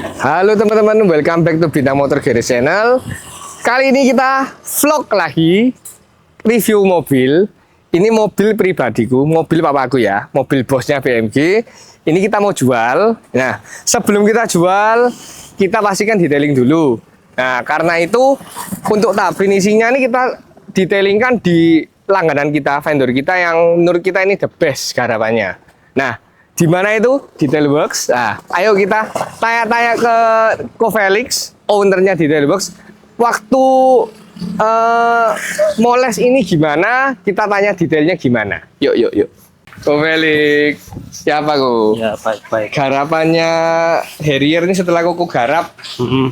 Halo teman-teman, welcome back to Bintang Motor Garage Channel. Kali ini kita vlog lagi, review mobil. Ini mobil pribadiku, mobil papaku ya, mobil bosnya BMG. Ini kita mau jual. Nah, sebelum kita jual, kita pastikan detailing dulu. Nah, karena itu untuk tahap finishingnya ini kita detailingkan di langganan kita, vendor kita yang menurut kita ini the best garapannya. Nah, di mana itu? Detailworks. Nah, ayo kita tanya-tanya ke Ko Felix, ownernya Detailworks. Waktu moles ini gimana? Kita tanya detailnya gimana. Yuk. Ko Felix, siapa Ko? Ya, baik-baik. Garapannya Harrier ini setelah Koko garap,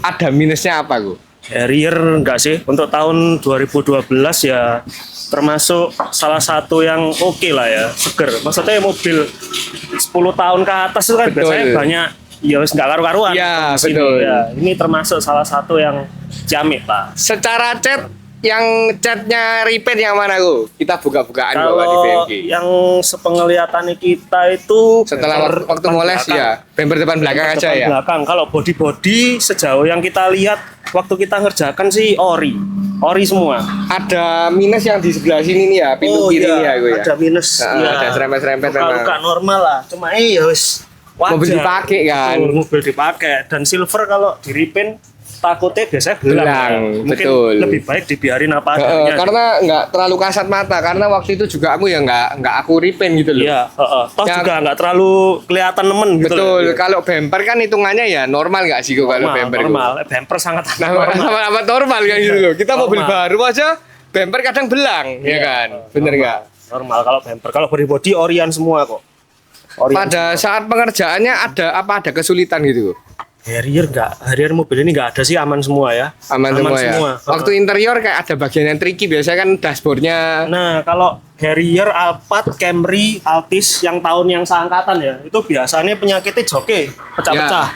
ada minusnya apa Ko? Harrier enggak sih, untuk tahun 2012 ya termasuk salah satu yang oke lah ya, seger. Maksudnya mobil 10 tahun ke atas itu kan Betul. biasanya banyak ya wis nggak karu-karuan. Ya, di sini. betul. Ya, ini termasuk salah satu yang jamin lah. Secara cat, yang catnya repaint yang mana Ko? Kita buka-bukaan bawa di Kalau BMG. yang sepenglihatan kita itu Setelah bumper waktu depan moles belakang. ya, bumper depan belakang aja Depan ya. belakang. Kalau body sejauh yang kita lihat waktu kita ngerjakan sih ori semua. Ada minus yang di sebelah sini nih ya, pintu kiri nih ya gue ya. Ada minus. Nah, ada serempet-serempet Luka normal lah. Cuma ya wis wajar. Mobil dipakai kan. Betul, mobil dipakai dan silver kalau di repaint takutnya biasanya belang. Belang, Ya. Mungkin betul. lebih baik dibiarin apa adanya. Karena nggak terlalu kasat mata, karena waktu itu juga aku ya nggak aku repaint gitu loh. Iya, toh Yang- juga nggak terlalu kelihatan nemen gitu. Betul, loh. kalau bumper kan hitungannya ya normal nggak sih kok kalau bumper itu? normal. Bumper sangat Nah, normal. sama normal kan gitu loh. Kita mobil Normal. baru aja bumper kadang belang, ya kan? Bener nggak? Normal kalau bumper. Kalau body orian semua kok. Orian Pada saat pengerjaannya ada kesulitan gitu? Harrier mobil ini nggak ada sih, aman semua ya. Aman semua ya. Waktu interior kayak ada bagian yang tricky, biasanya kan dashboardnya. Nah, kalau Harrier, Alphard, Camry, Altis yang tahun yang seangkatan ya, itu biasanya penyakitnya joke pecah-pecah.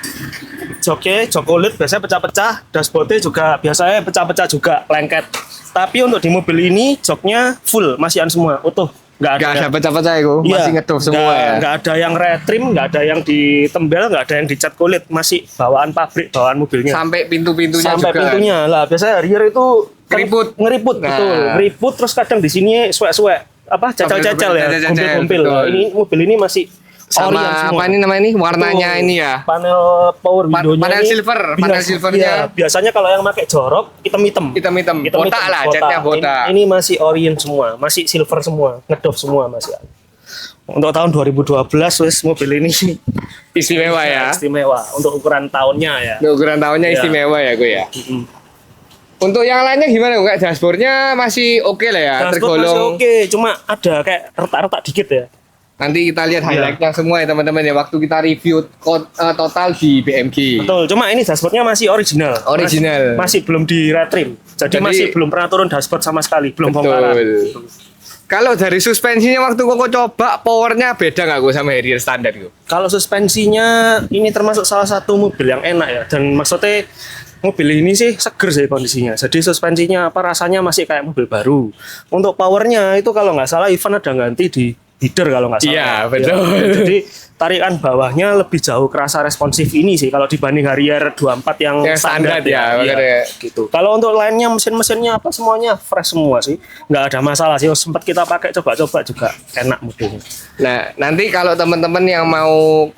Jok kulit biasanya pecah-pecah, dashboardnya juga biasanya pecah-pecah juga, lengket. Tapi untuk di mobil ini joknya full, masihan semua, utuh. Nggak Gak ada pecah-pecah itu, masih ngedop semua ya. Nggak ada yang retrim, nggak ada yang ditembel, nggak ada yang dicat kulit, masih bawaan pabrik, bawaan mobilnya. Sampai pintu-pintunya Sampai juga. pintunya lah. Biasanya Harrier itu kan Ngeriput. Nah. betul. Ngeriput terus kadang di sini suek-suek apa cacal-cacal ya, Cacal-cacal, gumpil-gumpil. betul. Nah, ini mobil ini masih Sama orian semua. apa ini namanya ini warnanya Betul. ini ya. Panel power window-nya panel ini silver, panel silvernya. iya, biasanya kalau yang pakai jorok hitam-hitam. Hitam-hitam. Botak lah, catnya botak. Ini masih orient semua, masih silver semua, ngedop semua masih. Untuk tahun 2012 wes mobil ini Istimewa ya. istimewa untuk ukuran tahunnya ya. Ukuran tahunnya Iya. istimewa ya gue ya. Untuk yang lainnya gimana Kak? Dashboardnya masih oke lah ya, Dashboard masih tergolong. oke, cuma ada kayak retak-retak dikit ya. Nanti kita lihat Iya. highlightnya semua ya teman-teman ya, waktu kita review total di BMG. Betul, cuma ini dashboardnya masih original. Original. Masih belum di retrim. Jadi masih belum pernah turun dashboard sama sekali, belum bongkaran. Betul. Kalau dari suspensinya waktu Koko coba, powernya beda nggak gue sama Harrier standar gue? Kalau suspensinya ini termasuk salah satu mobil yang enak ya, dan maksudnya mobil ini sih seger sih kondisinya. Jadi suspensinya apa rasanya masih kayak mobil baru. Untuk powernya itu kalau nggak salah Ivan ada ganti di header kalau nggak salah. Iya, betul. Jadi tarikan bawahnya lebih jauh kerasa responsif ini sih kalau dibanding Harrier 24 yang standar ya, Iya, makanya. gitu. Kalau untuk lainnya mesin-mesinnya apa semuanya fresh semua sih. Nggak ada masalah sih. Sempat kita pakai coba-coba juga enak mobilnya. Nah, nanti kalau teman-teman yang mau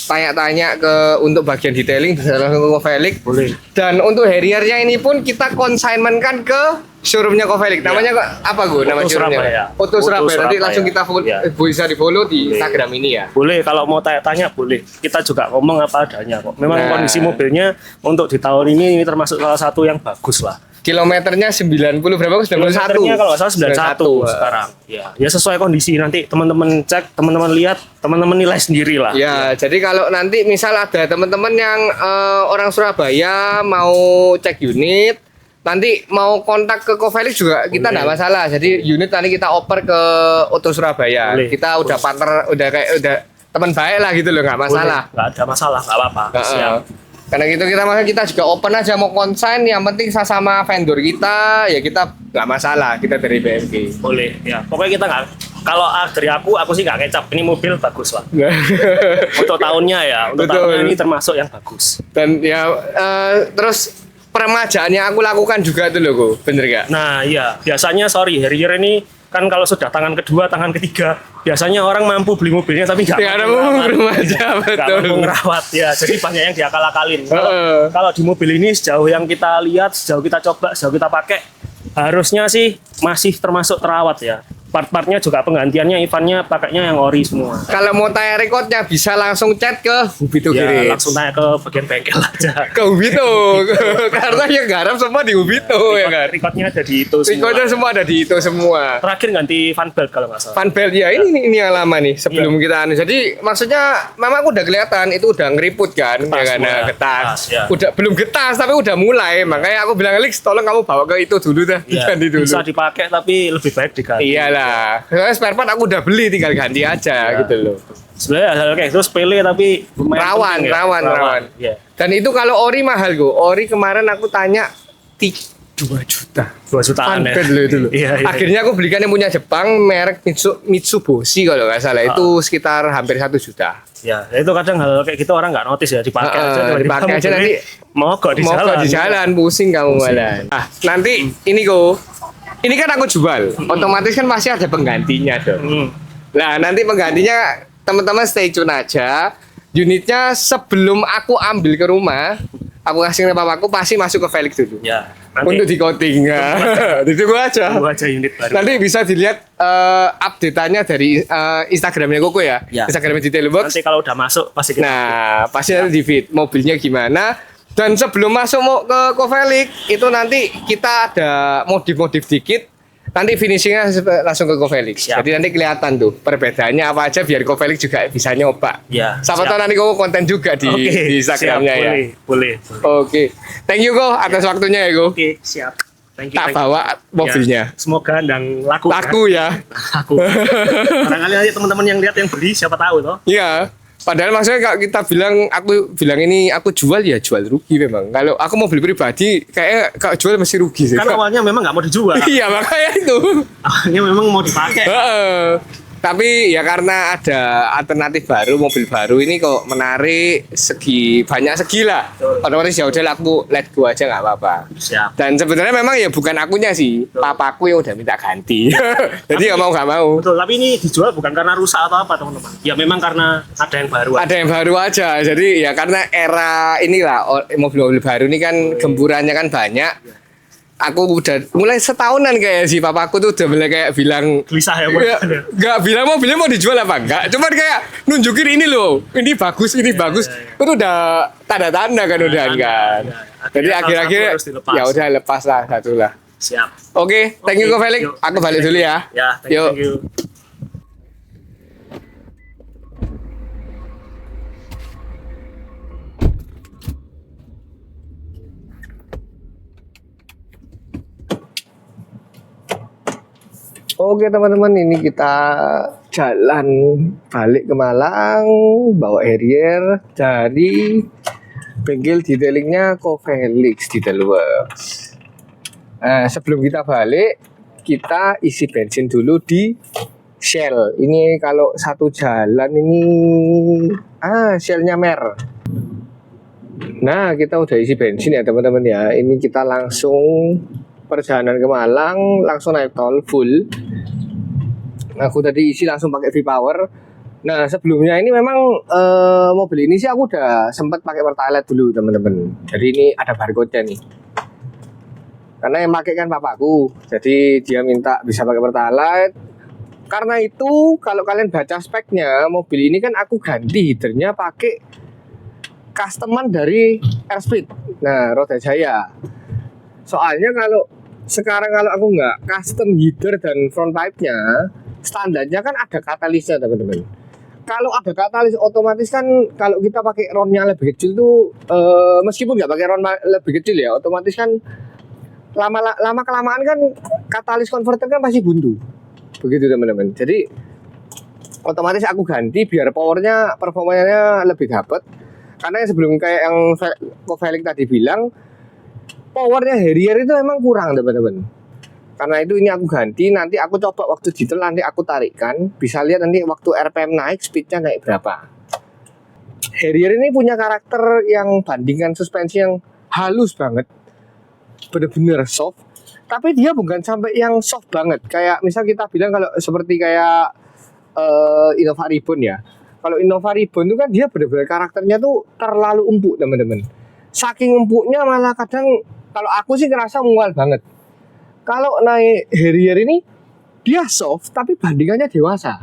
tanya-tanya untuk bagian detailing bisa langsung ke Ko Felix. Boleh. Dan untuk Harrier-nya ini pun kita consignment kan ke showroomnya Ko Felix. Namanya apa gue? Nama Auto showroomnya? Surabaya. Auto Surabaya. Nanti Surabaya. langsung kita Iya. bisa di follow di Boleh. Instagram ini ya. Boleh, kalau mau tanya-tanya boleh. Kita juga ngomong apa adanya kok. Memang Nah. kondisi mobilnya untuk di tahun ini termasuk salah satu yang bagus lah. Kilometernya 90 berapa? 91. Kilometernya kalau nggak salah 91 sekarang. Ya sesuai kondisi, nanti teman-teman cek, teman-teman lihat, teman-teman nilai sendiri lah. Ya, jadi kalau nanti misal ada teman-teman yang orang Surabaya mau cek unit, nanti mau kontak ke Ko Felix juga kita nggak masalah. Jadi unit nanti kita oper ke Auto Surabaya. Boleh. Kita udah partner, udah teman baik lah gitu loh, nggak masalah. Nggak ada masalah, nggak apa-apa. Siap. Karena gitu kita juga open aja mau konsign, yang penting sama vendor kita ya kita nggak masalah, kita dari BMG. Boleh, ya. Pokoknya kita nggak kalau dari aku sih nggak kecap. Ini mobil bagus lah. Untuk tahunnya ya, untuk Betul. tahunnya ini termasuk yang bagus. Dan ya terus peremajaan yang aku lakukan juga tuh loh, Go. Bener gak? Nah iya, biasanya Harrier ini kan kalau sudah tangan kedua, tangan ketiga, biasanya orang mampu beli mobilnya tapi nggak Nggak ada mampu mampu ngerawat. remaja, Nggak betul. mampu ngerawat ya. Jadi banyak yang diakal-akalin. Heeh. Kalau di mobil ini sejauh yang kita lihat, sejauh kita coba, sejauh kita pakai, harusnya sih masih termasuk terawat ya. Part-partnya juga penggantiannya, Ivannya pakainya yang ori semua. Kalau mau tanya rekodnya bisa langsung chat ke Hubito Ya, Garage. langsung tanya ke bagian bengkel aja. Ke Hubito. Karena yang garap semua di Hubito ya kan. Recordnya ada di itu semua. Rekodnya semua ada di itu semua. Terakhir ganti fan belt kalau nggak salah. Fan belt ya ini yang lama nih sebelum Iya. kita anu. Jadi maksudnya memang udah kelihatan itu udah ngeriput kan Getas ya kan semua. nah, getas. Getas, ya. Udah belum getas tapi udah mulai. Makanya aku bilang Alex tolong kamu bawa ke itu dulu dah Ya, diganti dulu. bisa dipakai tapi lebih baik diganti. Iyalah. Soalnya spare part aku udah beli tinggal ganti aja Ya. gitu loh. Sebenarnya hal kayak itu sepele tapi lumayan Rawan, penting ya. rawan. Iya. Dan itu kalau ori mahal go. Ori kemarin aku tanya 2 juta. 2 jutaan ya. Funbed loh itu loh. Iya, iya. Akhirnya aku belikan yang punya Jepang merek Mitsubishi kalau nggak salah itu sekitar hampir 1 juta. Ya, itu kadang hal kayak gitu orang nggak notice ya, dipakai aja tiba-tiba dipakai aja mobilnya nanti mogok di mau jalan. di jalan pusing kamu malah. Ah, nanti ini go. Ini kan aku jual. Otomatis kan pasti ada penggantinya dong. Hmm. Nah, nanti penggantinya teman-teman stay tune aja. Unitnya sebelum aku ambil ke rumah, aku kasih ke papaku pasti masuk ke Felix dulu. Ya, Untuk nanti di coating. Ditunggu aja. tunggu aja unit baru. Nanti bisa dilihat update-annya dari Instagramnya Koko ya. Ya. Instagramnya Detail Box. Nanti kalau udah masuk pasti kita. Nah, pasti nanti di feed mobilnya gimana. Dan sebelum masuk mau ke Kofelik, itu nanti kita ada modif-modif dikit. Nanti finishingnya langsung ke Kofelik. Siap. Jadi nanti kelihatan tuh perbedaannya apa aja biar Kofelik juga bisa nyoba. Ya, Siapa siap. tahu nanti Koko konten juga di Instagramnya siap, ya. Boleh. Oke. Thank you Ko atas waktunya ya Ko. Oke, siap. Thank you. Tak thank you. bawa mobilnya. Ya, semoga dan laku. Laku ya. Laku. Barangkali nanti teman-teman yang lihat yang beli siapa tahu toh. Iya. Padahal maksudnya kalau kita bilang aku bilang ini aku jual ya jual rugi memang. Kalau aku mau beli pribadi kayak kalau jual masih rugi sih. Kan awalnya memang nggak mau dijual. Iya makanya itu. Awalnya memang mau dipakai. Heeh. Tapi ya karena ada alternatif baru mobil baru ini kok menarik banyak segi lah. Betul. Otomatis ya udah aku let go aja nggak apa-apa. Siap. Dan sebenarnya memang ya bukan akunya sih, Betul. papaku yang udah minta ganti. Jadi nggak mau. Betul, tapi ini dijual bukan karena rusak atau apa teman-teman. Ya memang karena ada yang baru. Ada yang baru aja. Jadi ya karena era inilah mobil-mobil baru ini kan gempurannya kan banyak. Aku udah mulai setahunan kayak si papaku tuh udah mulai kayak bilang Gelisah ya, ya, Bang. nggak bilang mobilnya mau dijual apa enggak. Cuman kayak nunjukin ini loh. Ini bagus, ini bagus. Itu udah tanda-tanda kan udah tanda, kan. ya. Jadi Akhirnya akhir-akhir salah satu harus dilepas. ya udah lepas lah satu lah. Siap. Oke, thank you Oke, Ko Felix. yuk. Aku balik dulu ya. Ya, Yuk. thank you. Oke teman-teman, ini kita jalan balik ke Malang, bawa Harrier dari bengkel detailingnya Kofelix Detail Works. Nah, sebelum kita balik, kita isi bensin dulu di Shell. Ini kalau satu jalan ini, Shellnya Mer. Nah, kita udah isi bensin ya teman-teman ya. Ini kita langsung perjalanan ke Malang, langsung naik tol full. Aku tadi isi langsung pakai V-Power. Nah sebelumnya ini memang mobil ini sih aku udah sempat pakai Pertalite dulu teman-teman. Jadi ini ada barcode-nya nih. Karena yang pakai kan papaku, jadi dia minta bisa pakai Pertalite. Karena itu kalau kalian baca speknya mobil ini kan aku ganti headernya pakai customan dari Airspeed. Nah Roda Jaya. Soalnya sekarang kalau aku nggak custom header dan front pipe-nya, standarnya kan ada katalisnya teman-teman. Kalau ada katalis otomatis kan kalau kita pakai ronnya lebih kecil tuh meskipun nggak pakai ron lebih kecil ya, otomatis kan lama kelamaan kan katalis converter kan pasti buntu. Begitu teman-teman. Jadi otomatis aku ganti biar powernya performanya lebih dapat. Karena yang sebelum kayak yang Kofelik tadi bilang powernya Harrier itu emang kurang teman-teman. Karena itu ini aku ganti, nanti aku coba waktu detail nanti aku tarikkan, bisa lihat nanti waktu RPM naik, speednya naik berapa. Harrier ini punya karakter yang bandingkan suspensi yang halus banget, bener-bener soft. Tapi dia bukan sampai yang soft banget, kayak misal kita bilang kalau seperti kayak Innova Ribbon ya. Kalau Innova Ribbon itu kan dia bener-bener karakternya tuh terlalu empuk teman-teman. Saking empuknya malah kadang kalau aku sih ngerasa mual banget. Kalau naik Harrier ini dia soft tapi bandingannya dewasa.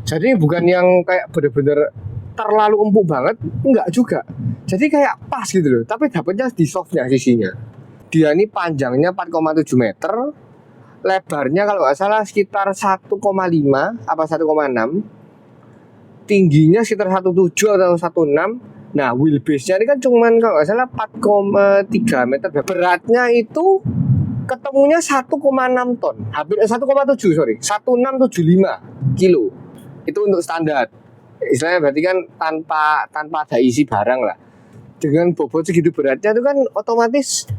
Jadi bukan yang kayak bener-bener terlalu empuk banget, enggak juga. Jadi kayak pas gitu loh, tapi dapatnya di softnya sisinya. Dia ini panjangnya 4,7 meter, lebarnya kalau nggak salah sekitar 1,5 apa 1,6, tingginya sekitar 1,7 atau 1,6. Nah wheelbase-nya ini kan cuman kalau nggak salah 4,3 meter. Beratnya itu ketemunya 1,6 ton, hampir 1,7 sorry, 1675 kilo. Itu untuk standar. Istilahnya berarti kan tanpa ada isi barang lah. Dengan bobot segitu beratnya itu kan otomatis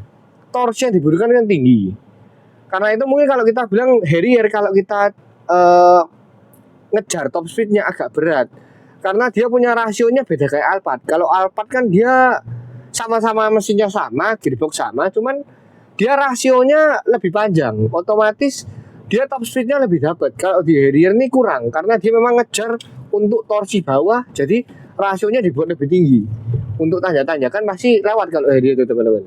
torsinya dibutuhkan kan tinggi. Karena itu mungkin kalau kita bilang Harrier kalau kita ngejar top speednya agak berat. Karena dia punya rasionya beda kayak Alphard. Kalau Alphard kan dia sama-sama mesinnya sama, gearbox sama, cuman dia rasionya lebih panjang, otomatis dia top speednya lebih dapat. Kalau di Harrier ini kurang karena dia memang ngejar untuk torsi bawah, jadi rasionya dibuat lebih tinggi. Untuk tanda-tanda kan pasti lewat kalau Harrier itu teman-teman.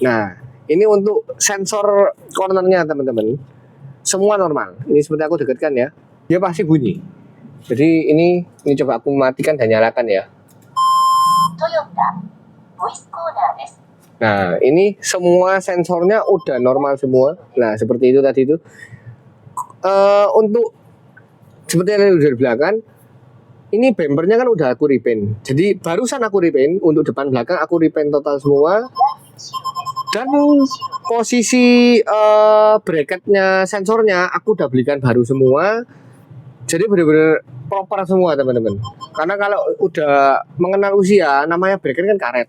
Nah ini untuk sensor cornernya teman-teman, semua normal. Ini seperti aku dekatkan ya, dia pasti bunyi. Jadi ini coba aku matikan dan nyalakan ya. Toyota Voice Corner desu. Nah ini semua sensornya udah normal semua. Nah seperti itu tadi itu. Untuk seperti yang udah dibilangkan, ini bumpernya kan udah aku repaint. Jadi barusan aku repaint untuk depan belakang, aku repaint total semua. Dan posisi bracketnya sensornya aku udah belikan baru semua. Jadi benar-benar proper semua teman-teman. Karena kalau udah mengenal usia, namanya bracket kan karet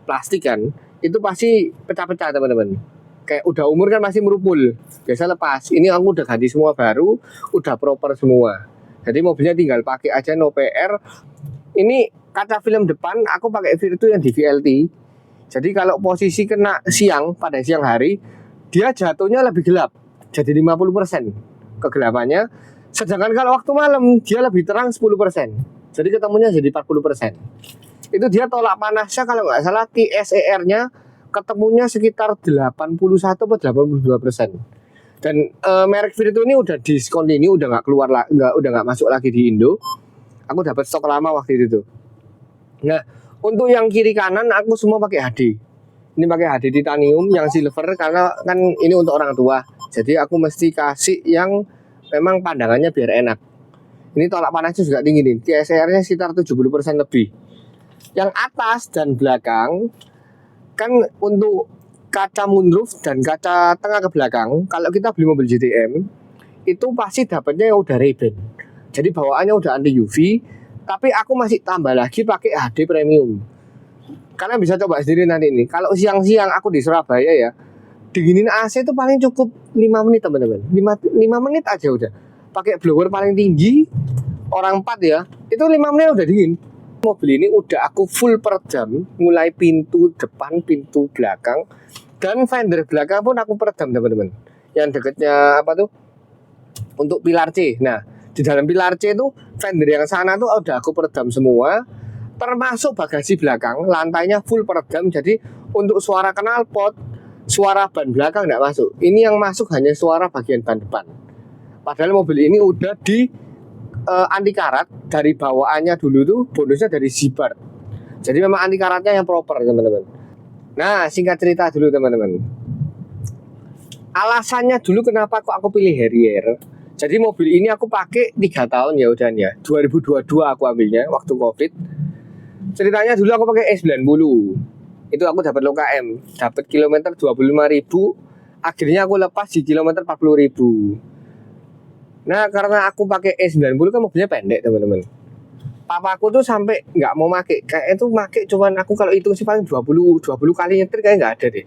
plastik kan, itu pasti pecah-pecah teman-teman. Kayak udah umur kan masih merupul, biasa lepas. Ini aku udah ganti semua baru, udah proper semua. Jadi mobilnya tinggal pakai aja, no PR. Ini kaca film depan aku pakai Virtu yang di VLT. Jadi kalau posisi kena siang pada siang hari, dia jatuhnya lebih gelap, jadi 50% kegelapannya. Sedangkan kalau waktu malam dia lebih terang 10%. Jadi ketemunya jadi 40%. Itu dia tolak panasnya kalau nggak salah TSER-nya ketemunya sekitar 81 atau 82%. Dan merek Virtu ini udah discontinue, udah nggak keluar udah nggak masuk lagi di Indo. Aku dapat stok lama waktu itu tuh. Nah, untuk yang kiri kanan aku semua pakai HD. Ini pakai HD titanium yang silver karena kan ini untuk orang tua. Jadi aku mesti kasih yang memang pandangannya biar enak. Ini tolak panasnya juga tinggi nih. TSR-nya sekitar 70% lebih. Yang atas dan belakang kan untuk kaca moonroof dan kaca tengah ke belakang, kalau kita beli mobil GTM itu pasti dapatnya yang udah Ray-Ban. Jadi bawaannya udah anti UV, tapi aku masih tambah lagi pakai HD premium. Karena bisa coba sendiri nanti ini. Kalau siang-siang aku di Surabaya ya, dinginin AC itu paling cukup 5 menit teman-teman. 5 menit aja udah. Pakai blower paling tinggi, orang 4 ya, itu 5 menit udah dingin. Mobil ini udah aku full peredam, mulai pintu depan, pintu belakang, dan fender belakang pun aku peredam teman-teman. Yang dekatnya apa tuh? Untuk pilar C. Nah, di dalam pilar C itu fender yang sana tuh udah aku peredam semua, termasuk bagasi belakang, lantainya full peredam. Jadi untuk suara knalpot, suara ban belakang nggak masuk. Ini yang masuk hanya suara bagian ban depan. Padahal mobil ini udah di anti karat, dari bawaannya dulu tuh bonusnya dari Zibar. Jadi memang anti karatnya yang proper teman-teman. Nah singkat cerita dulu teman-teman, alasannya dulu kenapa kok aku pilih Harrier. Jadi mobil ini aku pakai 3 tahun ya udah ya, 2022 aku ambilnya waktu Covid. Ceritanya dulu aku pakai S90, itu aku dapat loka M, dapat kilometer 25.000, akhirnya aku lepas di kilometer 40.000. Nah karena aku pakai E90 kan mobilnya pendek teman-teman. Papaku tuh sampai nggak mau make, kayak itu make cuman aku kalau hitung sih paling 20 kali nyetir kayak nggak ada deh.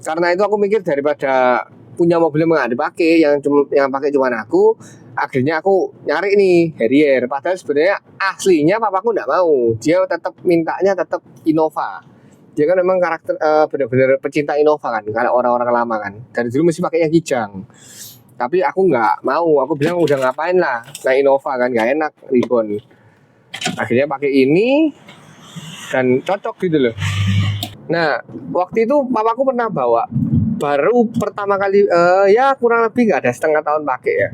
Karena itu aku mikir daripada punya mobil yang nggak dipakai, yang pakai cuma aku. Akhirnya aku nyari nih Harrier. Padahal sebenarnya aslinya papaku nggak mau. Dia tetap mintanya tetap Innova. Dia kan memang karakter benar-benar pecinta Innova kan, kalau orang-orang lama kan. Dari dulu mesti pakainya Kijang. Tapi aku nggak mau. Aku bilang udah ngapain lah naik Innova kan, nggak enak Ribbon. Akhirnya pakai ini dan cocok gitu loh. Nah, waktu itu papaku pernah bawa, baru pertama kali ya kurang lebih nggak ada setengah tahun pakai ya.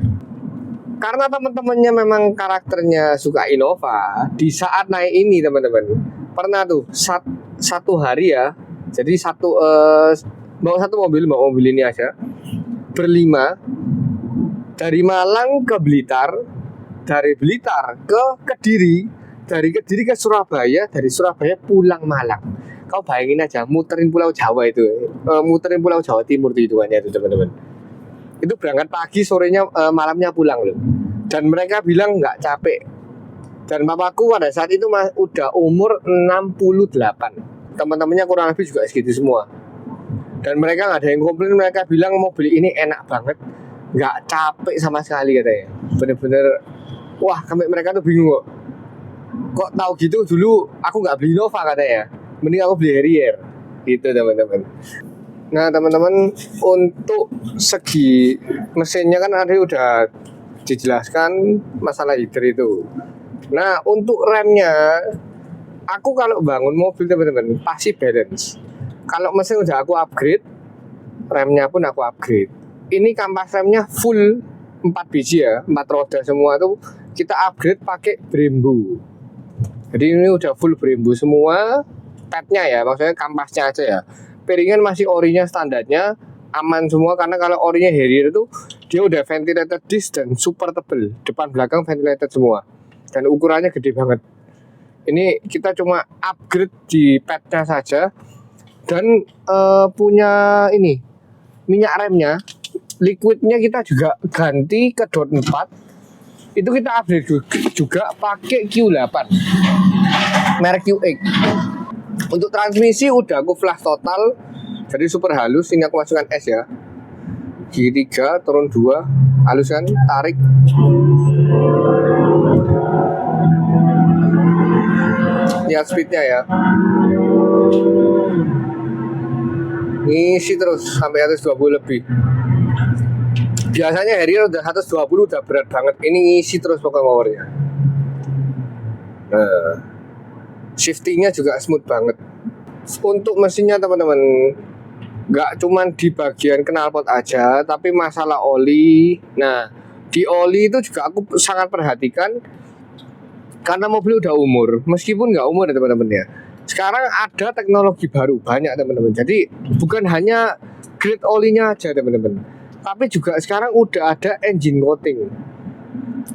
Karena teman-temannya memang karakternya suka Innova, di saat naik ini teman-teman, pernah tuh satu hari ya, jadi bawa satu mobil ini aja, berlima, dari Malang ke Blitar, dari Blitar ke Kediri, dari Kediri ke Surabaya, dari Surabaya pulang Malang. Kau bayangin aja, muterin Pulau Jawa itu, muterin Pulau Jawa Timur itu hitungannya itu teman-teman. Itu berangkat pagi, sorenya malamnya pulang loh. Dan mereka bilang nggak capek. Dan papaku pada saat itu udah umur 68. Teman-temannya kurang lebih juga segitu semua. Dan mereka nggak ada yang komplain, mereka bilang mobil ini enak banget, nggak capek sama sekali katanya. Bener-bener, wah sampai mereka tuh bingung kok tahu gitu dulu aku nggak beli Innova katanya. Mending aku beli Harrier. Gitu teman-teman. Nah teman-teman, untuk segi mesinnya kan tadi udah dijelaskan masalah heater itu. Nah untuk remnya, aku kalau bangun mobil teman-teman pasti balance. Kalau mesin udah aku upgrade, remnya pun aku upgrade. Ini kampas remnya full 4 biji ya, 4 roda semua tuh kita upgrade pakai Brembo. Jadi ini udah full Brembo semua, padnya ya, maksudnya kampasnya aja ya. Piringan masih orinya standarnya, aman semua karena kalau orinya Harrier itu dia udah ventilated disc dan super tebel, depan belakang ventilated semua dan ukurannya gede banget. Ini kita cuma upgrade di padnya saja dan punya ini minyak remnya, liquidnya kita juga ganti ke dot 4. Itu kita upgrade juga pakai Q8 merek QX. Untuk transmisi udah aku flash total, jadi super halus. Ini aku masukkan S ya, gigi 3 turun 2, halus kan, tarik. Lihat speednya ya, ngisi terus sampai 120 lebih. Biasanya Harrier udah 120 udah berat banget, ini ngisi terus pokoknya powernya. Nah, shiftingnya juga smooth banget. Untuk mesinnya teman-teman, nggak cuman di bagian knalpot aja, tapi masalah oli. Nah, di oli itu juga aku sangat perhatikan karena mobil udah umur, meskipun nggak umur ya teman-teman ya. Sekarang ada teknologi baru banyak teman-teman. Jadi bukan hanya grade olinya aja teman-teman, tapi juga sekarang udah ada engine coating.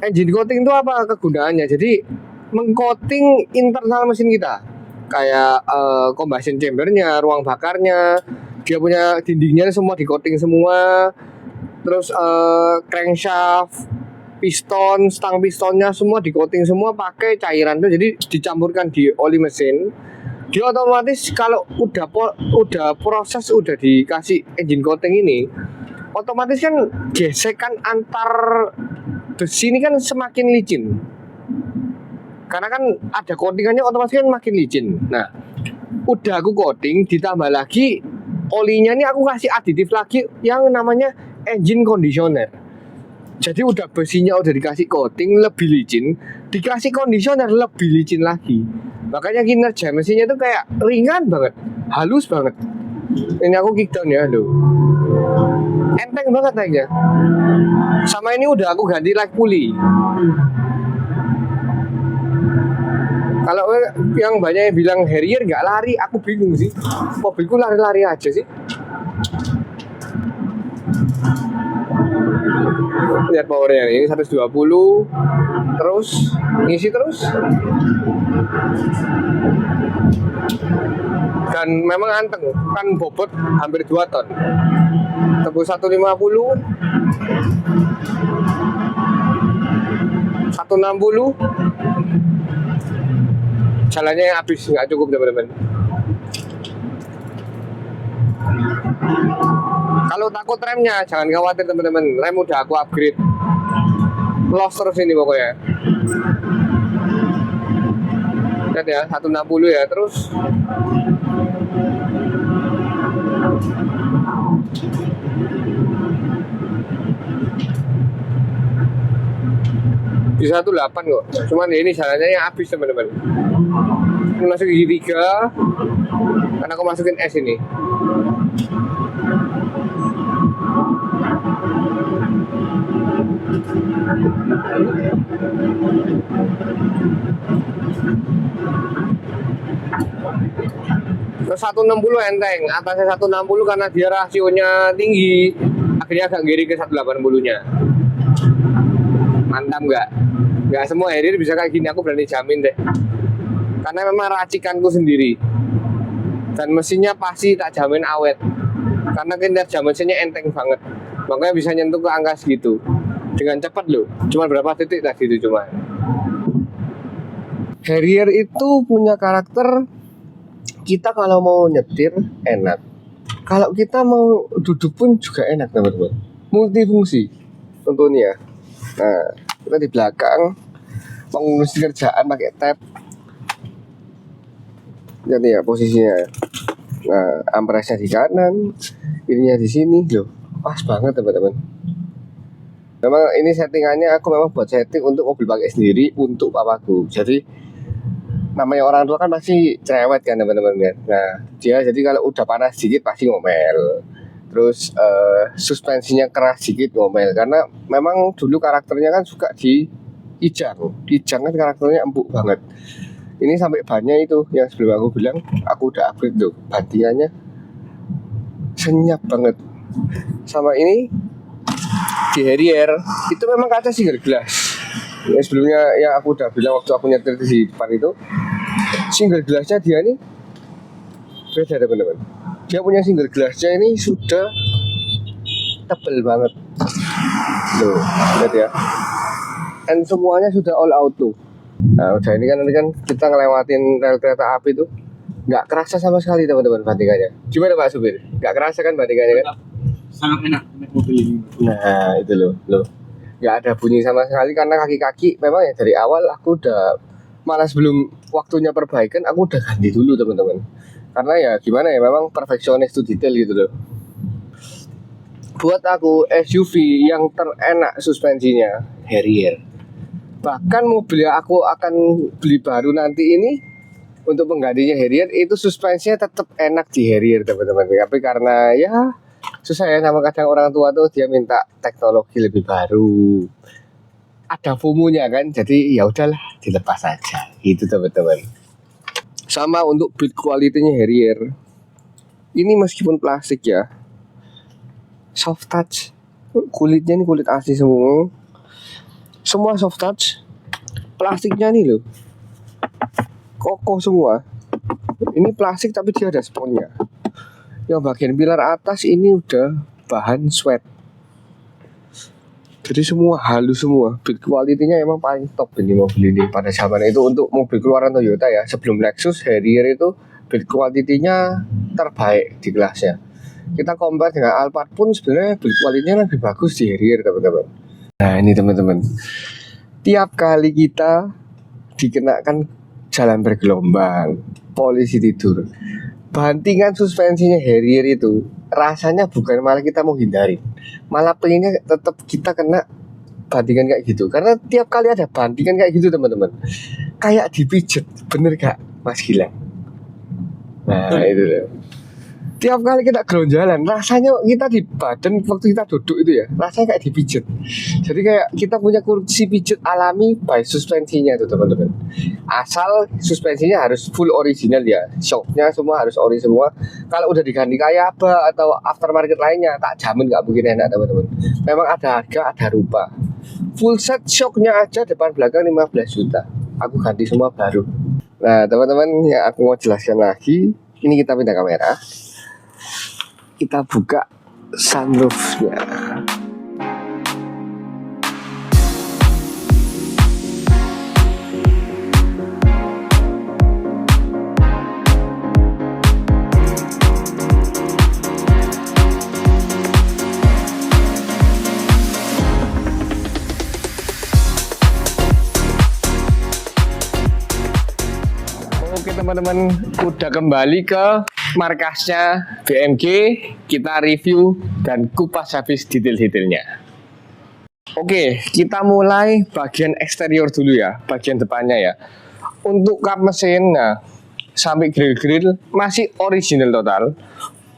Engine coating itu apa kegunaannya? Jadi mengcoating internal mesin kita, kayak combustion chambernya, ruang bakarnya, dia punya dindingnya semua di coating semua. Terus crankshaft, piston, stang pistonnya semua di coating semua pakai cairan tuh, jadi dicampurkan di oli mesin. Dia otomatis kalau udah proses udah dikasih engine coating ini, otomatis kan gesekan antar besi ini kan semakin licin. Karena kan ada coatingannya, otomatis kan makin licin. Nah, udah aku coating, ditambah lagi olinya ini aku kasih aditif lagi yang namanya engine conditioner. Jadi udah besinya udah dikasih coating lebih licin, dikasih conditioner lebih licin lagi. Makanya kinerja mesinnya itu kayak ringan banget, halus banget. Ini aku kickdown ya, loh. Enteng banget naiknya. Sama ini udah aku ganti like pulley. Kalau yang banyak yang bilang Harrier nggak lari, aku bingung sih. Mobilku lari-lari aja sih. Lihat powernya ini 120, terus ngisi terus. Dan memang anteng, kan bobot hampir 2 ton. Tembus 150, 160. Jalannya habis, nggak cukup teman-teman. Kalau takut remnya, jangan khawatir teman-teman. Rem udah aku upgrade. Los terus ini pokoknya. Lihat ya, 160 ya. Terus di 18 kok. Cuman ini jalannya yang habis teman-teman. Ini masuk gigi 3. Karena aku masukin S ini. Terus 160 enteng, atasnya 160 karena dia rasionya tinggi, akhirnya agak ngiri ke 180 nya. Mantap nggak? Nggak semua Harrier bisa kayak gini, aku berani jamin deh. Karena memang racikanku sendiri. Dan mesinnya pasti tak jamin awet. Karena kinerja mesinnya enteng banget. Makanya bisa nyentuh ke angka segitu. Dengan cepat loh. Cuma berapa titik tadi itu cuma. Harrier itu punya karakter kita kalau mau nyetir enak. Kalau kita mau duduk pun juga enak teman-teman. Multifungsi tentunya. Nah, kita di belakang mengurus kerjaan pakai tab. Jadi ya posisinya. Nah, ampresnya di kanan, ininya di sini loh. Pas banget teman-teman. Memang ini settingannya aku memang buat setting untuk mobil pakai sendiri untuk papaku. Jadi namanya orang tua kan pasti cerewet kan teman-teman kan. Nah dia jadi kalau udah panas sedikit pasti ngomel. Terus suspensinya keras sedikit ngomel. Karena memang dulu karakternya kan suka di Kijang. Kijang kan karakternya empuk banget. Ini sampai bannya itu yang sebelum aku bilang aku udah upgrade tuh. Bantingannya senyap banget. Sama ini di Harrier itu memang kaca single glass. Ya, sebelumnya yang aku udah bilang waktu aku nyetir di depan itu single glassnya dia nih beda teman-teman. Dia punya single glassnya ini sudah tebel banget loh, lihat ya. Dan semuanya sudah all auto. Nah udah ini kan nanti kan kita ngelewatin rel kereta api tuh nggak kerasa sama sekali teman-teman bantingannya. Gimana Pak Supir? Nggak kerasa kan bantingannya kan? Sangat enak naik mobil ini. Nah itu loh nggak ada bunyi sama sekali karena kaki-kaki memang ya dari awal aku udah malah sebelum waktunya perbaikan aku udah ganti dulu teman-teman. Karena ya gimana ya memang perfeksionis to detail gitu loh. Buat aku SUV yang terenak suspensinya Harrier. Bahkan mobil yang aku akan beli baru nanti ini untuk penggantinya Harrier itu suspensinya tetap enak di Harrier teman-teman. Tapi karena ya susah ya sama kadang orang tua tuh dia minta teknologi lebih baru. Ada FOMO-nya kan, jadi ya udahlah dilepas aja. Gitu teman-teman. Sama untuk build quality-nya Harrier. Ini meskipun plastik ya, soft touch. Kulitnya ini kulit asli semua. Semua soft touch. Plastiknya nih loh. Kokoh semua. Ini plastik tapi dia ada sponnya. Yang bagian pilar atas ini udah bahan sweat. Jadi semua halus semua. Build quality-nya emang paling top ini mobil ini pada zaman itu untuk mobil keluaran Toyota ya. Sebelum Lexus, Harrier itu build quality-nya terbaik di kelasnya. Kita compare dengan Alphard pun sebenarnya build quality-nya lebih bagus di Harrier teman-teman. Nah ini teman-teman. Tiap kali kita dikenakan jalan bergelombang, polisi tidur, bantingan suspensinya Harrier itu rasanya bukan malah kita mau hindari, malah pengennya tetap kita kena bantingan kayak gitu. Karena tiap kali ada bantingan kayak gitu teman-teman, kayak dipijet, bener gak Mas Gilang? Nah itu loh. Tiap kali kita geronjalan rasanya kita di badan waktu kita duduk itu ya rasanya kayak dipijet. Jadi kayak kita punya kursi pijet alami by suspensinya itu teman-teman. Asal suspensinya harus full original ya, shocknya semua harus ori semua. Kalau udah diganti kayak apa atau aftermarket lainnya tak jamin nggak mungkin enak teman-teman. Memang ada harga ada rupa. Full set shocknya aja depan belakang 15 juta. Aku ganti semua baru. Nah teman-teman yang aku mau jelaskan lagi, ini kita pindah kamera. Kita buka sunroofnya. teman-teman, udah kembali ke markasnya BMG. Kita review dan kupas habis detail-detailnya. Oke, kita mulai bagian eksterior dulu ya, bagian depannya ya. Untuk kap mesin, nah, sampai grill-grill masih original total.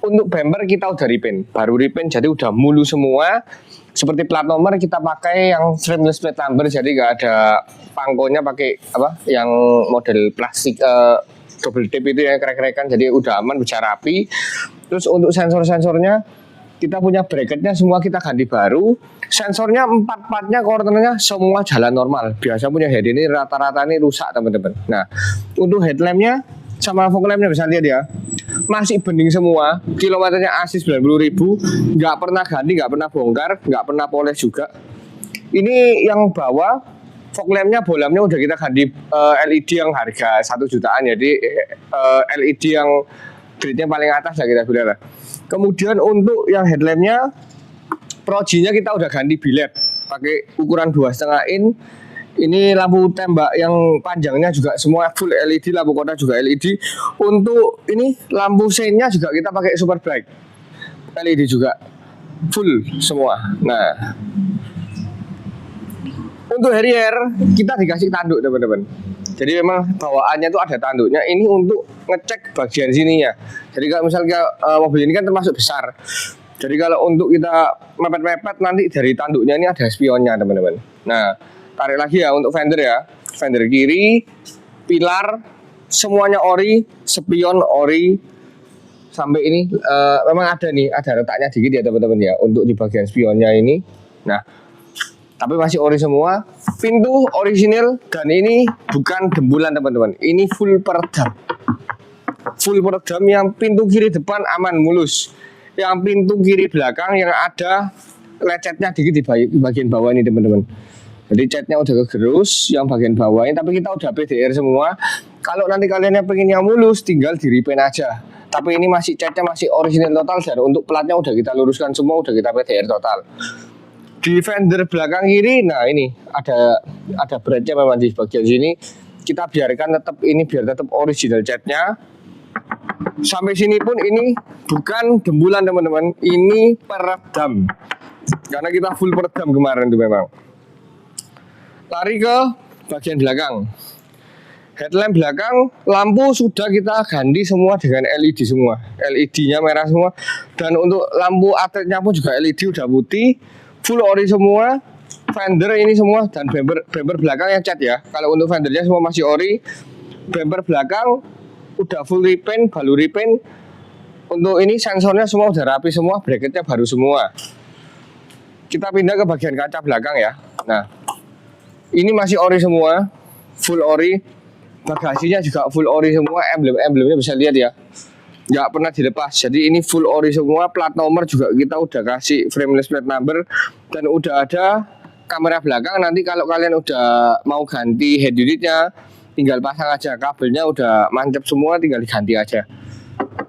Untuk bumper kita udah repaint, baru repaint jadi udah mulu semua. Seperti plat nomor kita pakai yang frameless plate number, jadi nggak ada pangkonya, pakai apa yang model plastik double tape itu ya, krek-krekan, jadi udah aman, bisa rapi. Terus untuk sensor-sensornya kita punya bracketnya semua kita ganti baru. Sensornya 4 partnya, koordinatnya semua jalan normal. Biasa punya head ini rata-rata ini rusak teman-teman. Nah, untuk headlampnya sama fog lampnya bisa lihat ya, masih bening semua. Kilometernya asli 90.000, nggak pernah ganti, nggak pernah bongkar, nggak pernah poles juga. Ini yang bawah fog lampnya, bolamnya udah kita ganti LED yang harga 1 jutaan, jadi LED yang grade-nya paling atas lah kita bilang. Kemudian untuk yang headlampnya, projinya kita udah ganti biled, pakai ukuran 2,5 in. Ini lampu tembak yang panjangnya juga semua full LED, lampu kota juga LED. Untuk ini lampu seinnya juga kita pakai super bright LED juga full semua. Nah, untuk Harrier kita dikasih tanduk teman-teman. Jadi memang bawaannya itu ada tanduknya. Ini untuk ngecek bagian sininya. Jadi kalau misalnya mobil ini kan termasuk besar. Jadi kalau untuk kita mepet-mepet nanti dari tanduknya ini ada spionnya teman-teman. Nah, tarik lagi ya untuk fender ya. Fender kiri, pilar semuanya ori, spion ori. Sampai ini memang ada nih, ada retaknya dikit ya teman-teman ya untuk di bagian spionnya ini. Nah, tapi masih ori semua. Pintu original dan ini bukan dembulan teman-teman. Ini full peredam. Full peredam yang pintu kiri depan aman mulus. Yang pintu kiri belakang yang ada lecetnya dikit di bagian bawah ini teman-teman. Jadi catnya udah kegerus yang bagian bawah ini, tapi kita udah PDR semua. Kalau nanti kalian yang pengen yang mulus tinggal di repaint aja. Tapi ini masih catnya masih original total, dan untuk platnya udah kita luruskan semua, udah kita PDR total. Di fender belakang kiri, nah ini ada beratnya memang di bagian sini. Kita biarkan tetap ini biar tetap original catnya. Sampai sini pun ini bukan dembulan teman-teman, ini peredam. Karena kita full peredam kemarin tuh memang. Lari ke bagian belakang. Headlamp belakang, lampu sudah kita ganti semua dengan LED semua. LED-nya merah semua. Dan untuk lampu atletnya pun juga LED udah putih. Full ori semua. Fender ini semua dan bumper belakang yang cat ya. Kalau untuk fendernya semua masih ori. Bumper belakang udah full repaint, baru repaint. Untuk ini sensornya semua udah rapi semua, bracketnya baru semua. Kita pindah ke bagian kaca belakang ya. Nah, ini masih ori semua, full ori. Bagasinya juga full ori semua, emblem-emblemnya bisa lihat ya, nggak pernah dilepas. Jadi ini full ori semua. Plat nomor juga kita udah kasih frameless plate number, dan udah ada kamera belakang. Nanti kalau kalian udah mau ganti head unitnya, tinggal pasang aja, kabelnya udah mantap semua, tinggal diganti aja.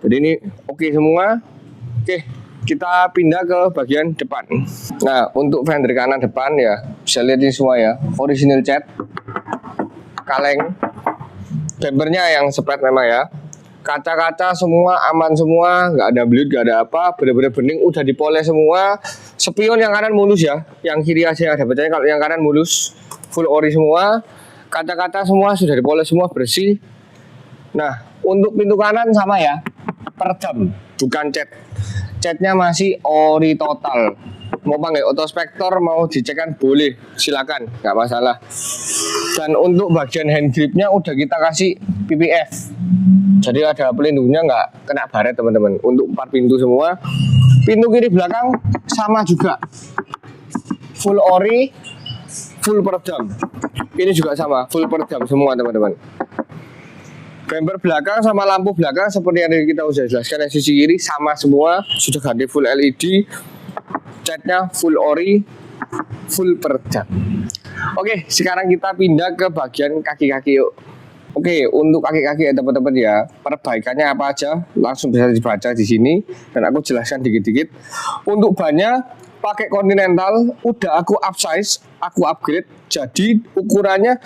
Jadi ini oke semua. Oke, kita pindah ke bagian depan. Nah, untuk fender kanan depan ya, bisa lihat ini semua ya, original cat, kaleng. Bumpernya yang splat memang ya. Kaca-kaca semua aman semua, nggak ada bleed, nggak ada apa, bener-bener bening, udah dipoles semua. Spion yang kanan mulus ya, yang kiri aja ada pecahnya. Kalau yang kanan mulus, full ori semua. Kaca-kaca semua sudah dipoles semua, bersih. Nah, untuk pintu kanan sama ya, peredam, bukan cat. Catnya masih ori total. Mau pakai autospektor, mau dicekkan boleh, silakan, nggak masalah. Dan untuk bagian hand gripnya udah kita kasih PPF, jadi ada pelindungnya, nggak kena baret teman-teman. Untuk 4 pintu semua. Pintu kiri belakang sama juga, full ori, full peredam. Ini juga sama, full peredam semua teman-teman. Bumper belakang sama lampu belakang seperti yang kita udah jelaskan, yang sisi kiri sama semua, sudah ganti full LED. Catnya full ori, full peredam. Oke, sekarang kita pindah ke bagian kaki-kaki yuk. Oke, untuk kaki-kaki ya teman-teman ya, perbaikannya apa aja langsung bisa dibaca di sini, dan aku jelaskan dikit-dikit. Untuk bannya pakai Continental, udah aku upsize, aku upgrade, jadi ukurannya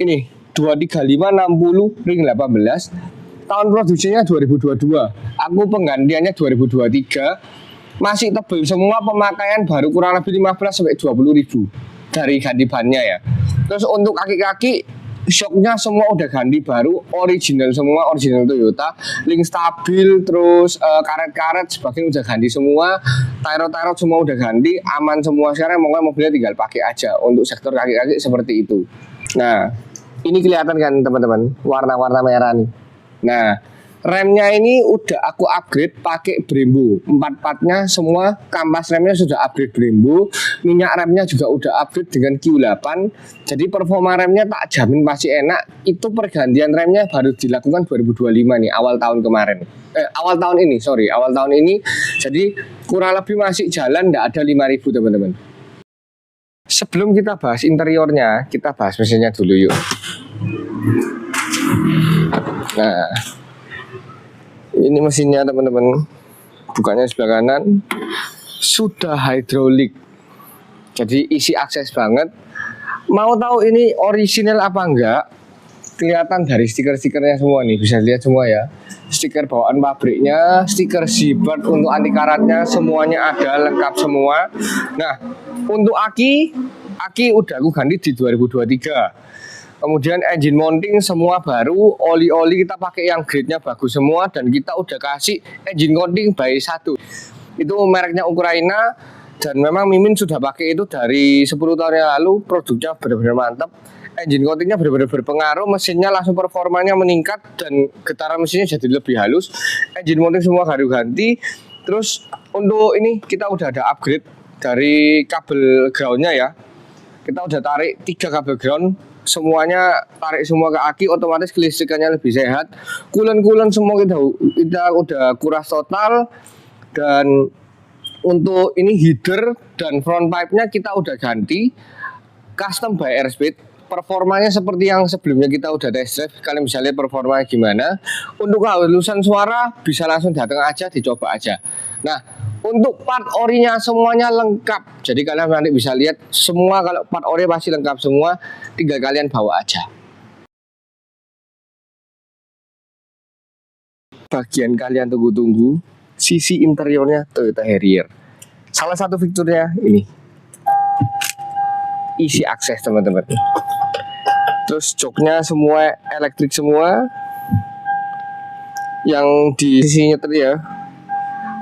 ini 235 60 ring 18. tahun produksinya 2022. Aku penggantiannya 2023. Masih tebel semua, pemakaian baru kurang lebih 15 sampai 20 ribu dari ganti bannya ya. Terus untuk kaki-kaki shocknya semua udah ganti baru, original semua, original Toyota, link stabil, terus karet-karet sebagian udah ganti semua, tyro semua udah ganti, aman semua. Sekarang mobilnya tinggal pakai aja. Untuk sektor kaki-kaki seperti itu. Nah, ini kelihatan kan teman-teman, warna-warna merah nih. Nah, remnya ini udah aku upgrade pakai Brembo. 4-4-nya semua, kampas remnya sudah upgrade Brembo. Minyak remnya juga udah upgrade dengan Q8. Jadi performa remnya tak jamin pasti enak. Itu pergantian remnya baru dilakukan 2025 nih, awal tahun kemarin. Awal tahun ini. Jadi kurang lebih masih jalan, nggak ada 5.000 teman-teman. Sebelum kita bahas interiornya, kita bahas mesinnya dulu yuk. Nah, ini mesinnya teman-teman, bukannya sebelah kanan, sudah hidrolik, jadi isi akses banget. Mau tahu ini original apa enggak? Kelihatan dari stiker-stikernya semua nih, bisa lihat semua ya. Stiker bawaan pabriknya, stiker zipper untuk anti karatnya, semuanya ada lengkap semua. Nah, untuk aki udah aku ganti di 2023. Kemudian engine mounting semua baru, oli-oli kita pakai yang grade-nya bagus semua, dan kita udah kasih engine mounting by 1. Itu mereknya Ukraina, dan memang Mimin sudah pakai itu dari 10 tahun yang lalu. Produknya benar-benar mantap. Engine coatingnya benar-benar berpengaruh, mesinnya langsung performanya meningkat dan getaran mesinnya jadi lebih halus. Engine mounting semua baru ganti. Terus untuk ini kita udah ada upgrade dari kabel groundnya ya. Kita udah tarik 3 kabel ground, semuanya tarik semua ke aki, otomatis kelistrikannya lebih sehat. Coolant semua kita udah kuras total. Dan untuk ini header dan front pipe-nya kita udah ganti, custom by Airspeed. Performanya seperti yang sebelumnya kita udah test drive, kalian bisa lihat performanya gimana. Untuk kehalusan suara bisa langsung datang aja, dicoba aja. Nah, untuk part orinya semuanya lengkap, jadi kalian nanti bisa lihat semua. Kalau part ori pasti lengkap semua, tinggal kalian bawa aja. Bagian kalian tunggu-tunggu, sisi interiornya Toyota Harrier. Salah satu fiturnya ini, isi akses teman-teman. Terus joknya semua elektrik semua. Yang di sisi nyetir ya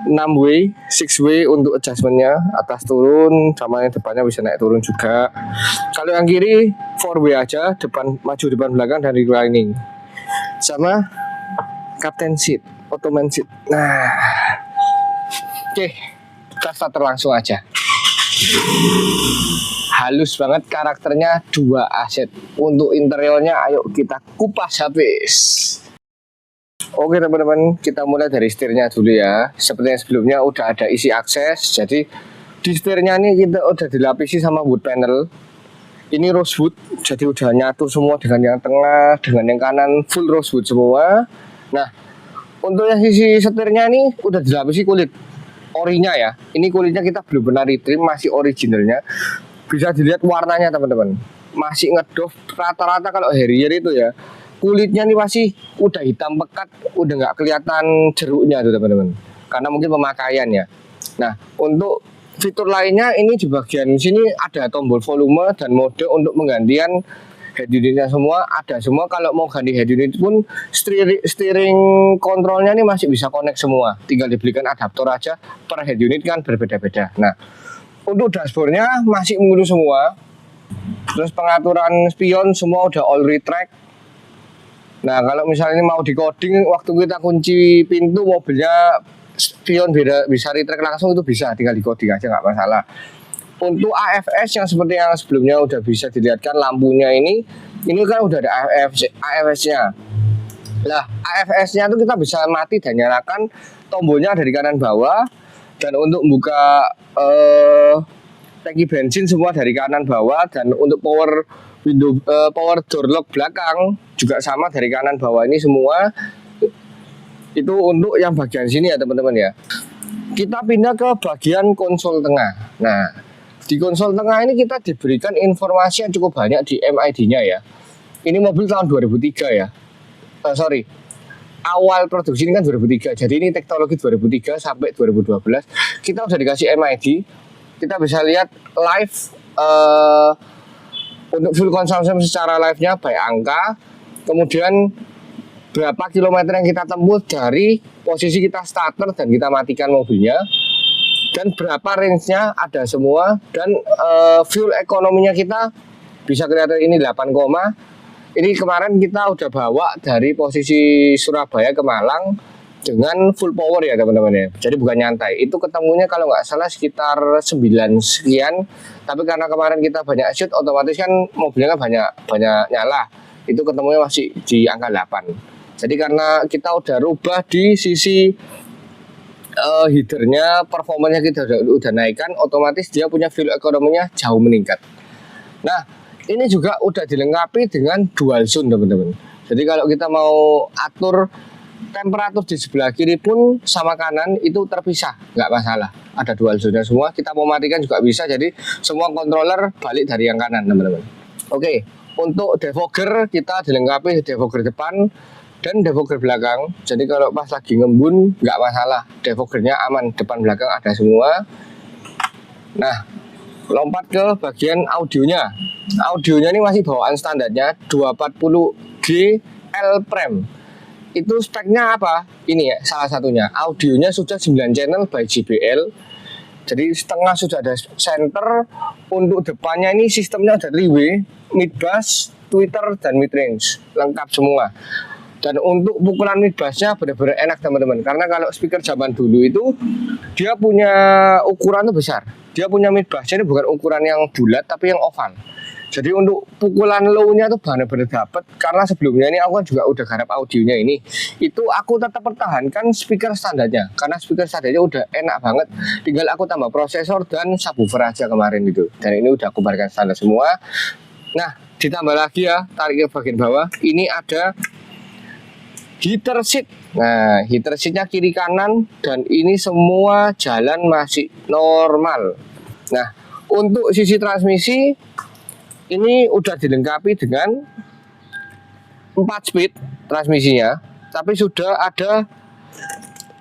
6-way, 6-way untuk adjustmentnya, atas turun, sama yang depannya bisa naik turun juga. Kalau yang kiri 4-way aja, depan maju depan belakang dan reclining. Sama captain seat, ottoman seat. Nah, oke, kita starter langsung aja. Halus banget karakternya, 2 aset. Untuk interiornya ayo kita kupas habis. Oke teman-teman, kita mulai dari setirnya dulu ya. Seperti yang sebelumnya udah ada isi akses. Jadi di setirnya ini kita udah dilapisi sama wood panel. Ini rosewood, jadi udah nyatu semua dengan yang tengah, dengan yang kanan full rosewood semua. Nah, untuk yang sisi setirnya ini udah dilapisi kulit orinya ya. Ini kulitnya kita belum pernah retrim, masih originalnya. Bisa dilihat warnanya teman-teman, masih ngedoff. Rata-rata kalau Harrier itu ya, kulitnya nih masih udah hitam pekat, udah nggak kelihatan jeruknya tuh teman-teman, karena mungkin pemakaiannya. Nah, untuk fitur lainnya ini di bagian sini ada tombol volume dan mode untuk penggantian head unitnya semua ada semua. Kalau mau ganti head unit pun steering kontrolnya nih masih bisa connect semua, tinggal dibelikan adaptor aja. Per head unit kan berbeda-beda. Nah, untuk dashboardnya masih mulus semua. Terus pengaturan spion semua udah all retract. Nah, kalau misalnya mau di coding, waktu kita kunci pintu mobilnya spion bisa retract langsung, itu bisa, tinggal di coding aja nggak masalah. Untuk AFS yang seperti yang sebelumnya udah bisa dilihatkan lampunya ini kan udah ada AFS-nya. Nah, AFS-nya itu kita bisa mati dan nyalakan, tombolnya dari kanan bawah. Dan untuk buka tangki bensin semua dari kanan bawah. Dan untuk power door lock belakang juga sama dari kanan bawah ini semua. Itu untuk yang bagian sini ya teman-teman ya. Kita pindah ke bagian konsol tengah. Nah, di konsol tengah ini kita diberikan informasi yang cukup banyak di MID-nya ya. Ini mobil tahun 2003 ya. awal produksi ini kan 2003. Jadi ini teknologi 2003 sampai 2012. Kita udah dikasih MID. Kita bisa lihat live untuk full consumption secara live-nya by angka. Kemudian berapa kilometer yang kita tempuh dari posisi kita starter dan kita matikan mobilnya. Dan berapa range-nya ada semua. Dan fuel ekonominya kita bisa kelihatan ini 8, ini kemarin kita udah bawa dari posisi Surabaya ke Malang dengan full power ya teman-teman ya. Jadi bukan nyantai. Itu ketemunya kalau nggak salah sekitar 9 sekian. Tapi karena kemarin kita banyak shoot, otomatis kan mobilnya kan banyak nyala. Itu ketemunya masih di angka 8. Jadi karena kita udah rubah di sisi headernya, performanya kita udah naikkan, otomatis dia punya fuel ekonominya jauh meningkat. Nah, ini juga udah dilengkapi dengan dual zone teman-teman. Jadi kalau kita mau atur temperatur di sebelah kiri pun sama kanan itu terpisah, nggak masalah. Ada dual zone semua. Kita mau matikan juga bisa. Jadi semua controller balik dari yang kanan teman-teman. Oke, untuk defogger kita dilengkapi defogger depan dan defogger belakang. Jadi kalau pas lagi ngembun nggak masalah. Defoggernya aman, depan belakang ada semua. Nah, lompat ke bagian audionya. Audionya ini masih bawaan standarnya 240G L-Prem. Itu speknya apa? Ini ya salah satunya. Audionya sudah 9 channel by JBL. Jadi setengah sudah ada center. Untuk depannya ini sistemnya ada 3W, mid bass, tweeter dan mid range. Lengkap semua. Dan untuk pukulan mid bassnya benar-benar enak teman-teman. Karena kalau speaker zaman dulu itu dia punya ukuran tuh besar. Dia punya mid bassnya ini bukan ukuran yang bulat tapi yang oval. Jadi untuk pukulan low-nya tuh benar-benar dapat. Karena sebelumnya ini aku kan juga udah garap audionya ini. Itu aku tetap pertahankan speaker standarnya. Karena speaker standarnya udah enak banget. Tinggal aku tambah prosesor dan subwoofer aja kemarin itu. Dan ini udah aku berikan standar semua. Nah, ditambah lagi ya, tarik ke bagian bawah. Ini ada heater seat. Nah, heater seatnya kiri kanan. Dan ini semua jalan masih normal. Nah, untuk sisi transmisi ini udah dilengkapi dengan 4 speed transmisinya, tapi sudah ada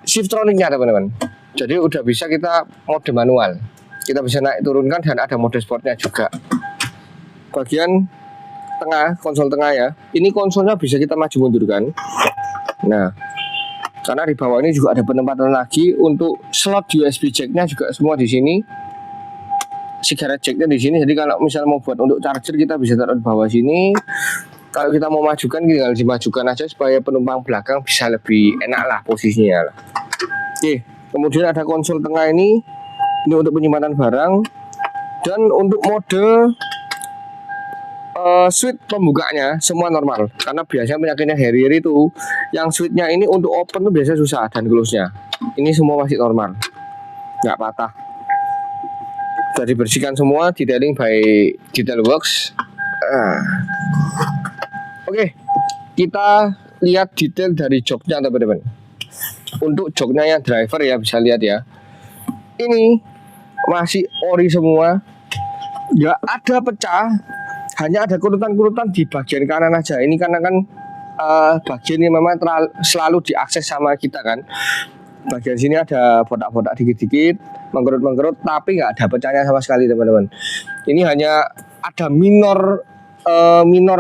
shiftronicnya teman-teman. Jadi udah bisa kita mode manual, kita bisa naik turunkan dan ada mode sportnya juga. Bagian tengah, konsol tengah ya, ini konsolnya bisa kita maju mundurkan. Nah, karena di bawah ini juga ada penempatan lagi untuk slot USB jacknya juga semua di sini. Cigarette jacknya di sini. Jadi kalau misalnya mau buat untuk charger kita bisa taruh di bawah sini. Kalau kita mau majukan tinggal dimajukan aja supaya penumpang belakang bisa lebih enak lah posisinya lah. Oke, kemudian ada konsol tengah ini untuk penyimpanan barang dan untuk mode switch pembukanya semua normal. Karena biasanya penyakitnya Harrier itu yang switchnya ini untuk open tuh biasa susah dan close-nya. Ini semua masih normal, nggak patah. Sudah dibersihkan semua, detailing by Detailworks. Oke, kita lihat detail dari joknya teman-teman. Untuk joknya yang driver ya bisa lihat ya. Ini masih ori semua, nggak ada pecah, hanya ada kurutan-kurutan di bagian kanan aja. Ini karena kan bagian ini memang selalu diakses sama kita kan. Bagian sini ada botak-botak dikit-dikit, mengkerut-mengkerut, tapi nggak ada pecahnya sama sekali teman-teman. Ini hanya ada minor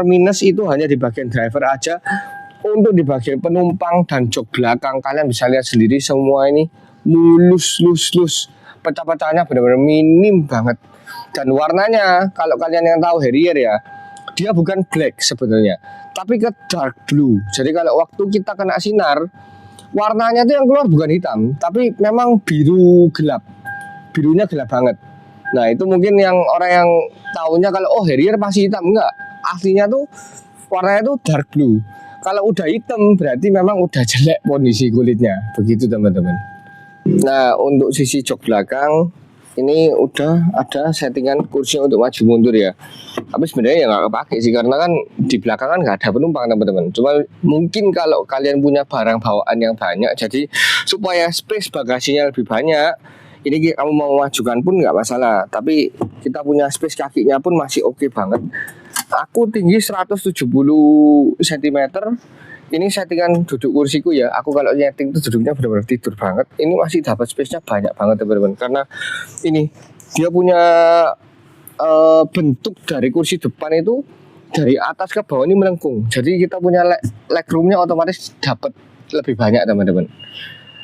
minus itu hanya di bagian driver aja. Untuk di bagian penumpang dan jok belakang kalian bisa lihat sendiri semua ini mulus. Pecah-pecahnya benar-benar minim banget. Dan warnanya kalau kalian yang tahu Harrier ya, dia bukan black sebenarnya, tapi ke dark blue. Jadi kalau waktu kita kena sinar, warnanya tuh yang keluar bukan hitam, tapi memang biru gelap. Birunya gelap banget. Nah, itu mungkin yang orang yang tahunya kalau oh Harrier pasti hitam, enggak. Aslinya tuh warnanya tuh dark blue. Kalau udah hitam berarti memang udah jelek kondisi kulitnya. Begitu teman-teman. Nah, untuk sisi jok belakang ini udah ada settingan kursi untuk maju mundur ya. Tapi sebenarnya ya nggak kepake sih karena kan di belakang kan nggak ada penumpang teman-teman. Cuma mungkin kalau kalian punya barang bawaan yang banyak, jadi supaya space bagasinya lebih banyak, ini kamu mau majukan pun nggak masalah. Tapi kita punya space kakinya pun masih oke banget. Aku tinggi 170 cm, Ini settingan duduk kursiku ya. Aku kalau nyeting tuh duduknya benar-benar tidur banget. Ini masih dapat space-nya banyak banget teman-teman. Karena ini dia punya bentuk dari kursi depan itu dari atas ke bawah ini melengkung. Jadi kita punya legroomnya otomatis dapat lebih banyak teman-teman.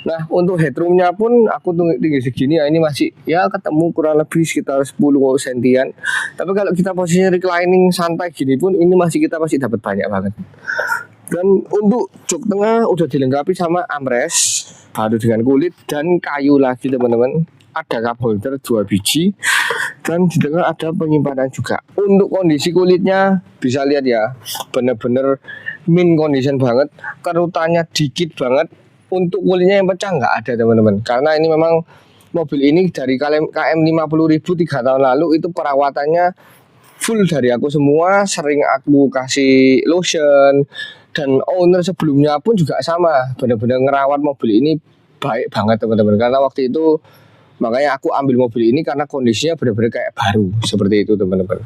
Nah untuk headroomnya pun aku tinggi segini ya, ini masih ya ketemu kurang lebih sekitar 10 sentian. Tapi kalau kita posisinya reclining santai gini pun ini masih dapat banyak banget. Dan untuk jok tengah udah dilengkapi sama armrest baru dengan kulit dan kayu lagi teman-teman. Ada cup holder 2 biji dan di tengah ada penyimpanan juga. Untuk kondisi kulitnya bisa lihat ya, bener-bener min condition banget, kerutannya dikit banget. Untuk kulitnya yang pecah nggak ada teman-teman, karena ini memang mobil ini dari KM 50.000 3 tahun lalu itu perawatannya full dari aku semua, sering aku kasih lotion dan owner sebelumnya pun juga sama, benar-benar ngerawat mobil ini baik banget teman-teman. Karena waktu itu makanya aku ambil mobil ini karena kondisinya benar-benar kayak baru seperti itu teman-teman.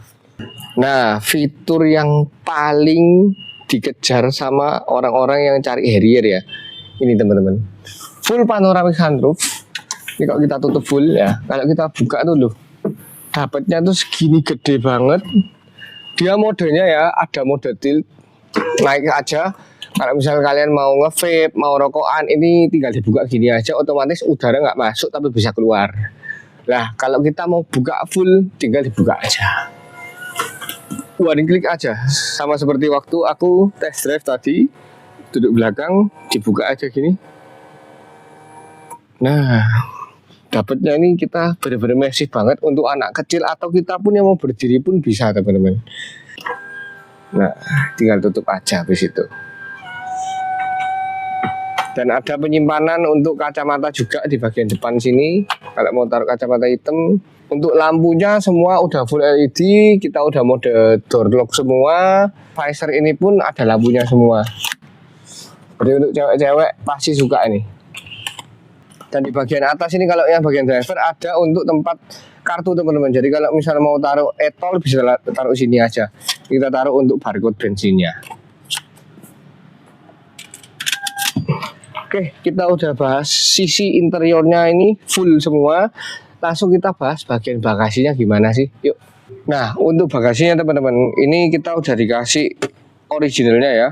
Nah fitur yang paling dikejar sama orang-orang yang cari Harrier ya, ini teman-teman, full panoramic sunroof. Ini kalau kita tutup full ya, kalau kita buka tuh loh, dapatnya tuh segini gede banget. Dia modenya ya ada mode tilt, naik aja. Kalau misalnya kalian mau nge-vape, mau rokokan, ini tinggal dibuka gini aja, otomatis udara nggak masuk tapi bisa keluar. Nah kalau kita mau buka full, tinggal dibuka aja, one klik aja. Sama seperti waktu aku test drive tadi, duduk belakang, dibuka aja gini. Nah dapatnya ini kita benar-benar masif banget untuk anak kecil atau kita pun yang mau berdiri pun bisa teman-teman. Nah tinggal tutup aja habis itu. Dan ada penyimpanan untuk kacamata juga di bagian depan sini. Kalau mau taruh kacamata hitam. Untuk lampunya semua udah full LED. Kita udah mode door lock semua. Visor ini pun ada lampunya semua. Jadi untuk cewek-cewek pasti suka ini. Dan di bagian atas ini kalau yang bagian driver ada untuk tempat kartu teman-teman. Jadi kalau misalnya mau taruh e-tol bisa taruh sini aja. Kita taruh untuk barcode bensinnya. Oke, kita udah bahas sisi interiornya ini full semua. Langsung kita bahas bagian bagasinya gimana sih? Yuk. Nah, untuk bagasinya teman-teman, ini kita udah dikasih originalnya ya.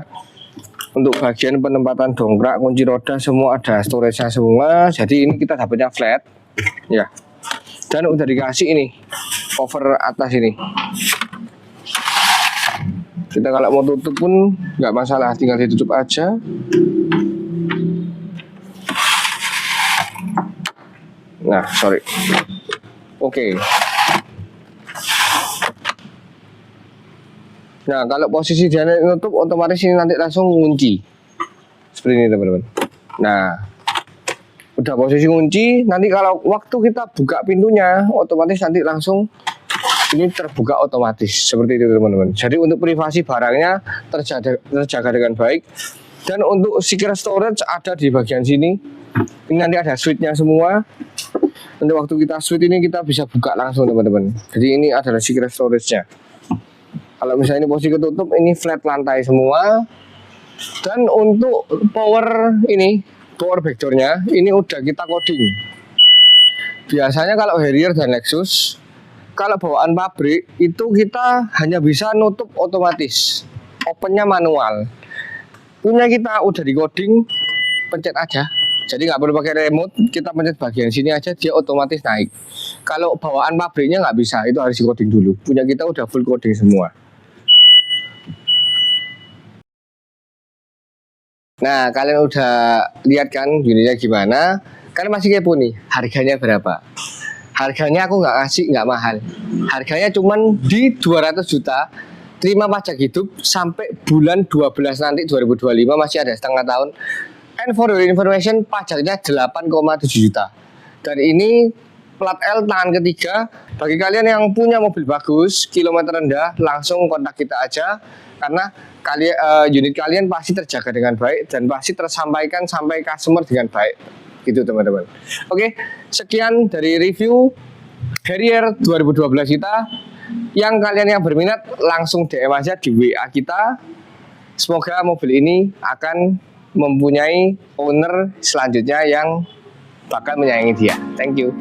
Untuk bagian penempatan dongkrak, kunci roda semua ada storage-nya semua. Jadi ini kita dapatnya flat, ya. Dan udah dikasih ini cover atas ini. Kita kalau mau tutup pun nggak masalah, tinggal ditutup aja. Nah, sorry. Oke. Nah, kalau posisi dia nutup, otomatis ini nanti langsung kunci. Seperti ini, teman-teman. Nah, udah posisi kunci, nanti kalau waktu kita buka pintunya, otomatis nanti langsung ini terbuka otomatis. Seperti itu, teman-teman. Jadi untuk privasi barangnya terjaga dengan baik. Dan untuk secret storage ada di bagian sini. Ini nanti ada switch-nya semua. Nanti waktu kita switch ini kita bisa buka langsung teman-teman. Jadi ini adalah secret storage-nya. Kalau misalnya ini posisi ketutup, ini flat lantai semua. Dan untuk power backdoor-nya ini udah kita coding. Biasanya kalau Harrier dan Lexus, kalau bawaan pabrik itu kita hanya bisa nutup otomatis, opennya manual. Punya kita udah di coding, pencet aja. Jadi nggak perlu pakai remote, kita pencet bagian sini aja dia otomatis naik. Kalau bawaan pabriknya nggak bisa, itu harus di coding dulu. Punya kita udah full coding semua. Nah kalian udah lihat kan unitnya gimana? Kalian masih kepo nih, harganya berapa? Harganya aku nggak mahal. Harganya cuman di 200 juta. Terima pajak hidup sampai bulan 12 nanti 2025, masih ada setengah tahun. And for your information, pajaknya 8,7 juta. Dan ini plat L tangan ketiga. Bagi kalian yang punya mobil bagus, kilometer rendah, langsung kontak kita aja. Karena unit kalian pasti terjaga dengan baik dan pasti tersampaikan sampai customer dengan baik. Gitu teman-teman. Oke, sekian dari review Harrier 2012 kita. Yang kalian yang berminat langsung DM aja di WA kita. Semoga mobil ini akan mempunyai owner selanjutnya yang bakal menyayangi dia. Thank you.